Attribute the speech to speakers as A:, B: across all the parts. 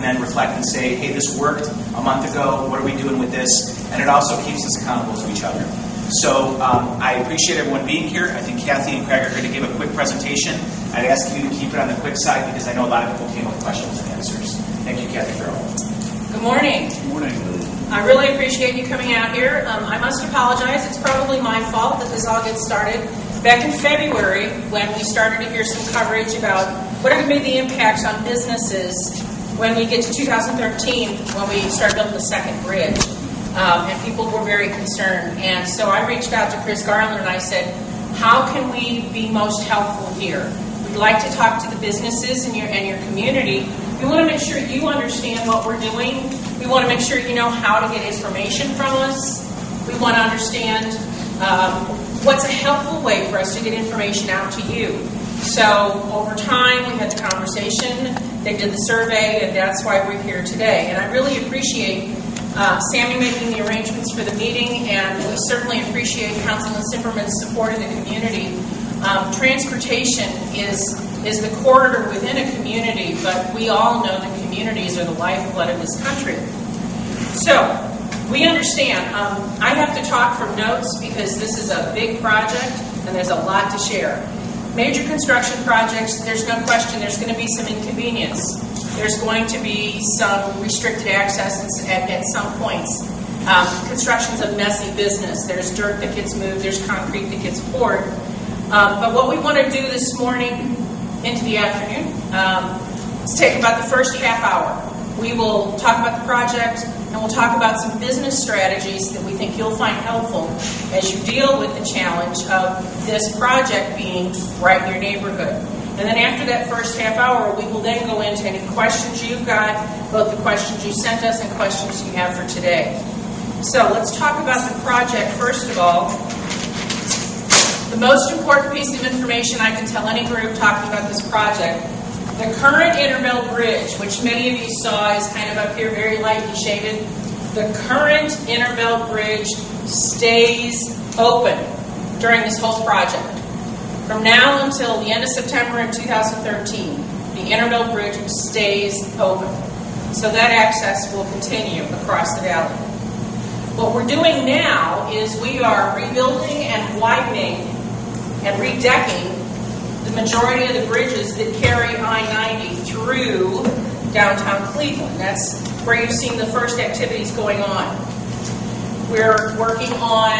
A: then reflect and say, hey, this worked a month ago, what are we doing with this? And it also keeps us accountable to each other. So I appreciate everyone being here. I think Kathy and Craig are going to give a quick presentation. I'd ask you to keep it on the quick side because I know a lot of people came with questions and answers. Thank you, Kathy Farrell.
B: Good morning.
C: Good morning.
B: I really appreciate you coming out here. I must apologize. It's probably my fault that this all gets started. Back in February, when we started to hear some coverage about what are going to be the impacts on businesses when we get to 2013, when we start building the second bridge. And people were very concerned. And so I reached out to Chris Garland and I said, how can we be most helpful here? We'd like to talk to the businesses in your community. We want to make sure you understand what we're doing. We want to make sure you know how to get information from us. We want to understand what's a helpful way for us to get information out to you. So over time, we had the conversation. They did the survey, and that's why we're here today. And I really appreciate Sammy making the arrangements for the meeting, and we certainly appreciate Councilman Cimperman's support of the community. Transportation is the corridor within a community, but we all know that communities are the lifeblood of this country. So, we understand. I have to talk from notes because this is a big project and there's a lot to share. Major construction projects, there's no question there's going to be some inconvenience. There's going to be some restricted access at some points. Construction's a messy business. There's dirt that gets moved, there's concrete that gets poured. But what we want to do this morning into the afternoon is take about the first half hour. We will talk about the project and we'll talk about some business strategies that we think you'll find helpful as you deal with the challenge of this project being right in your neighborhood. And then after that first half hour, we will then go into any questions you've got, both the questions you sent us and questions you have for today. So let's talk about the project first of all. The most important piece of information I can tell any group talking about this project, the current Innerbelt Bridge, which many of you saw is kind of up here very lightly shaded, the current Innerbelt Bridge stays open during this whole project. From now until the end of September in 2013, the Innerbelt Bridge stays open. So that access will continue across the valley. What we're doing now is we are rebuilding and widening and redecking the majority of the bridges that carry I-90 through downtown Cleveland. That's where you've seen the first activities going on. We're working on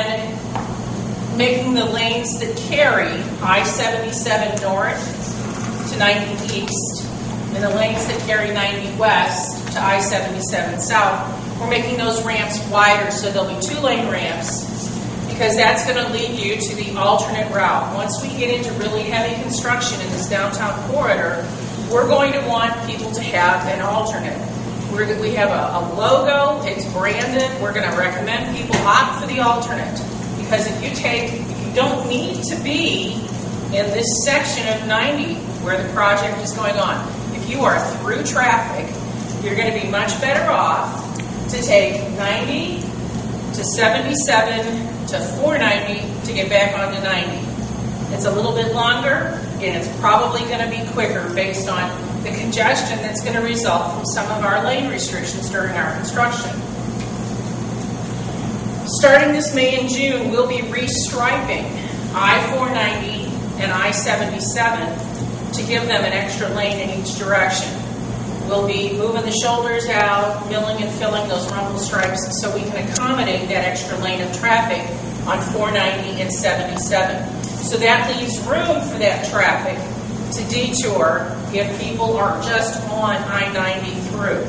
B: making the lanes that carry I-77 north to 90 east and the lanes that carry 90 west to I-77 south. We're making those ramps wider so there'll be 2-lane ramps because that's going to lead you to the alternate route. Once we get into really heavy construction in this downtown corridor, we're going to want people to have an alternate. We have a logo, it's branded, we're going to recommend people opt for the alternate. Because if you don't need to be in this section of 90 where the project is going on. If you are through traffic, you're going to be much better off to take 90 to 77 to 490 to get back onto 90. It's a little bit longer, and it's probably going to be quicker based on the congestion that's going to result from some of our lane restrictions during our construction. Starting this May and June, we'll be restriping I-490 and I-77 to give them an extra lane in each direction. We'll be moving the shoulders out, milling and filling those rumble stripes so we can accommodate that extra lane of traffic on 490 and 77. So that leaves room for that traffic to detour if people are just on I-90 through.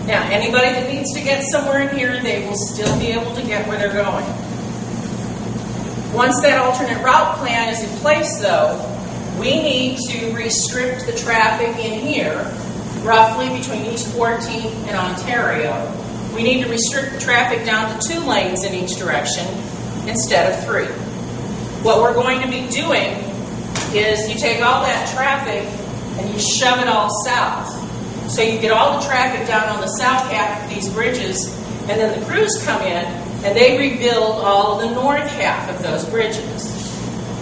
B: Now, anybody that needs to get somewhere in here, they will still be able to get where they're going. Once that alternate route plan is in place, though, we need to restrict the traffic in here, roughly between East 14th and Ontario. We need to restrict the traffic down to 2 lanes in each direction instead of 3. What we're going to be doing is you take all that traffic and you shove it all south. So you get all the traffic down on the south half of these bridges, and then the crews come in and they rebuild all of the north half of those bridges.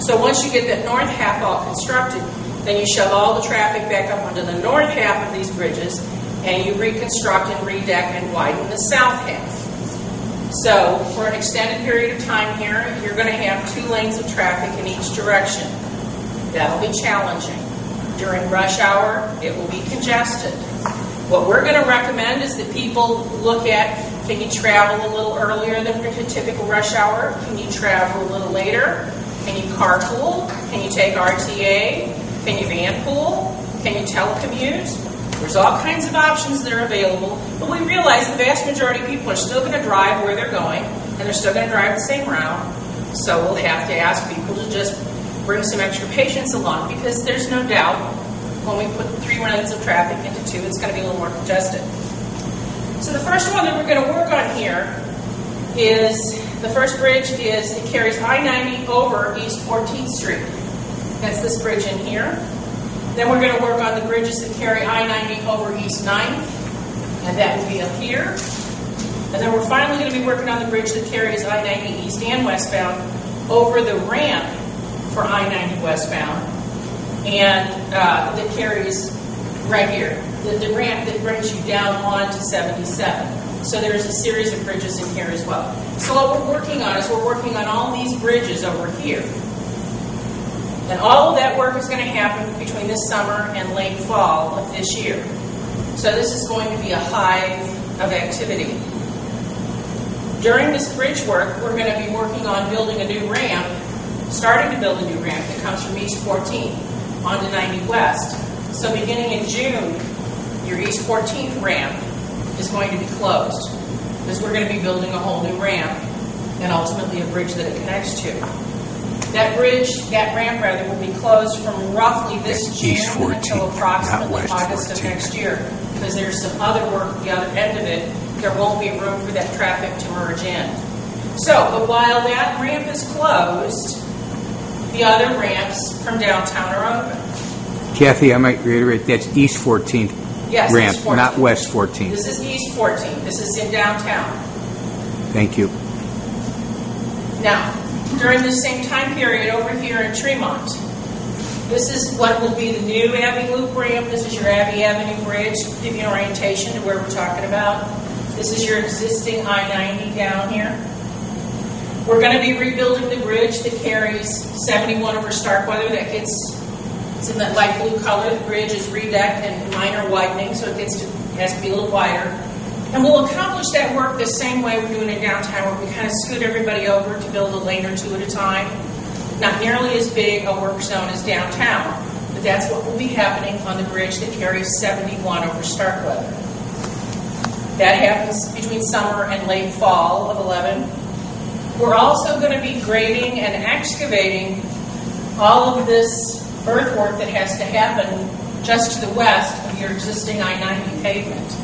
B: So once you get that north half all constructed, then you shove all the traffic back up onto the north half of these bridges, and you reconstruct and redeck and widen the south half. So for an extended period of time here, you're going to have 2 lanes of traffic in each direction. That'll be challenging. During rush hour, it will be congested. What we're going to recommend is that people look at, can you travel a little earlier than your typical rush hour? Can you travel a little later? Can you carpool? Can you take RTA? Can you van pool? Can you telecommute? There's all kinds of options that are available, but we realize the vast majority of people are still going to drive where they're going, and they're still going to drive the same route. So we'll have to ask people to just bring some extra patience along, because there's no doubt when we put 3 lanes of traffic into 2, it's going to be a little more congested. So the first one that we're going to work on here is, the first bridge is, it carries I-90 over East 14th Street. That's this bridge in here. Then we're going to work on the bridges that carry I-90 over East 9th, and that will be up here. And then we're finally going to be working on the bridge that carries I-90 east and westbound over the ramp for I-90 westbound, and that carries right here, the ramp that brings you down on to 77. So there's a series of bridges in here as well. So what we're working on is we're working on all these bridges over here. And all of that work is going to happen between this summer and late fall of this year. So this is going to be a hive of activity. During this bridge work, we're going to be working on building a new ramp, starting to build a new ramp that comes from East 14th onto 90 West. So beginning in June, your East 14th ramp is going to be closed, because we're going to be building a whole new ramp and ultimately a bridge that it connects to. That ramp will be closed from roughly this June until approximately August of next year, because there's some other work at the other end of it. There won't be room for that traffic to merge in. So, but while that ramp is closed, the other ramps from downtown are open.
C: Kathy, I might reiterate, that's East 14th ramp, 14th. Not West 14th.
B: This is East 14th. This is in downtown.
C: Thank you.
B: Now, during the same time period over here in Tremont, this is what will be the new Abbey Loop ramp. This is your Abbey Avenue Bridge, to give you an orientation to where we're talking about. This is your existing I-90 down here. We're going to be rebuilding the bridge that carries 71 over Starkweather. It's in that light blue color. The bridge is redecked and minor widening, so it has to be a little wider. And we'll accomplish that work the same way we're doing in downtown, where we kind of scoot everybody over to build a lane or 2 at a time. Not nearly as big a work zone as downtown, but that's what will be happening on the bridge that carries 71 over Starkweather. That happens between summer and late fall of 11. We're also going to be grading and excavating all of this earthwork that has to happen just to the west of your existing I-90 pavement.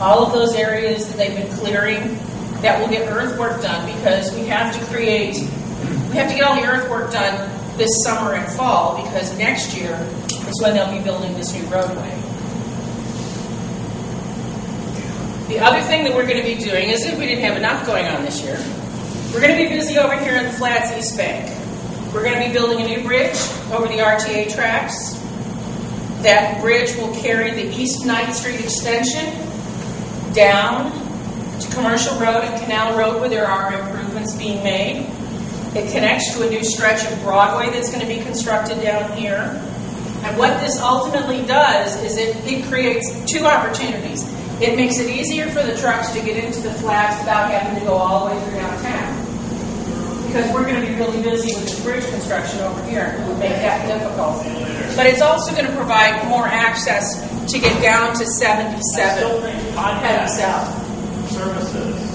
B: All of those areas that they've been clearing, that will get earthwork done, because we have to get all the earthwork done this summer and fall, because next year is when they'll be building this new roadway. The other thing that we're going to be doing is, if we didn't have enough going on this year, we're going to be busy over here in the Flats East Bank. We're going to be building a new bridge over the RTA tracks. That bridge will carry the East 9th Street extension down to Commercial Road and Canal Road, where there are improvements being made. It connects to a new stretch of Broadway that's going to be constructed down here. And what this ultimately does is it creates 2 opportunities. It makes it easier for the trucks to get into the flats without having to go all the way through downtown, because we're going to be really busy with this bridge construction over here, and it would make that difficult. But it's also going to provide more access to get down to 77 heading south.
D: Services.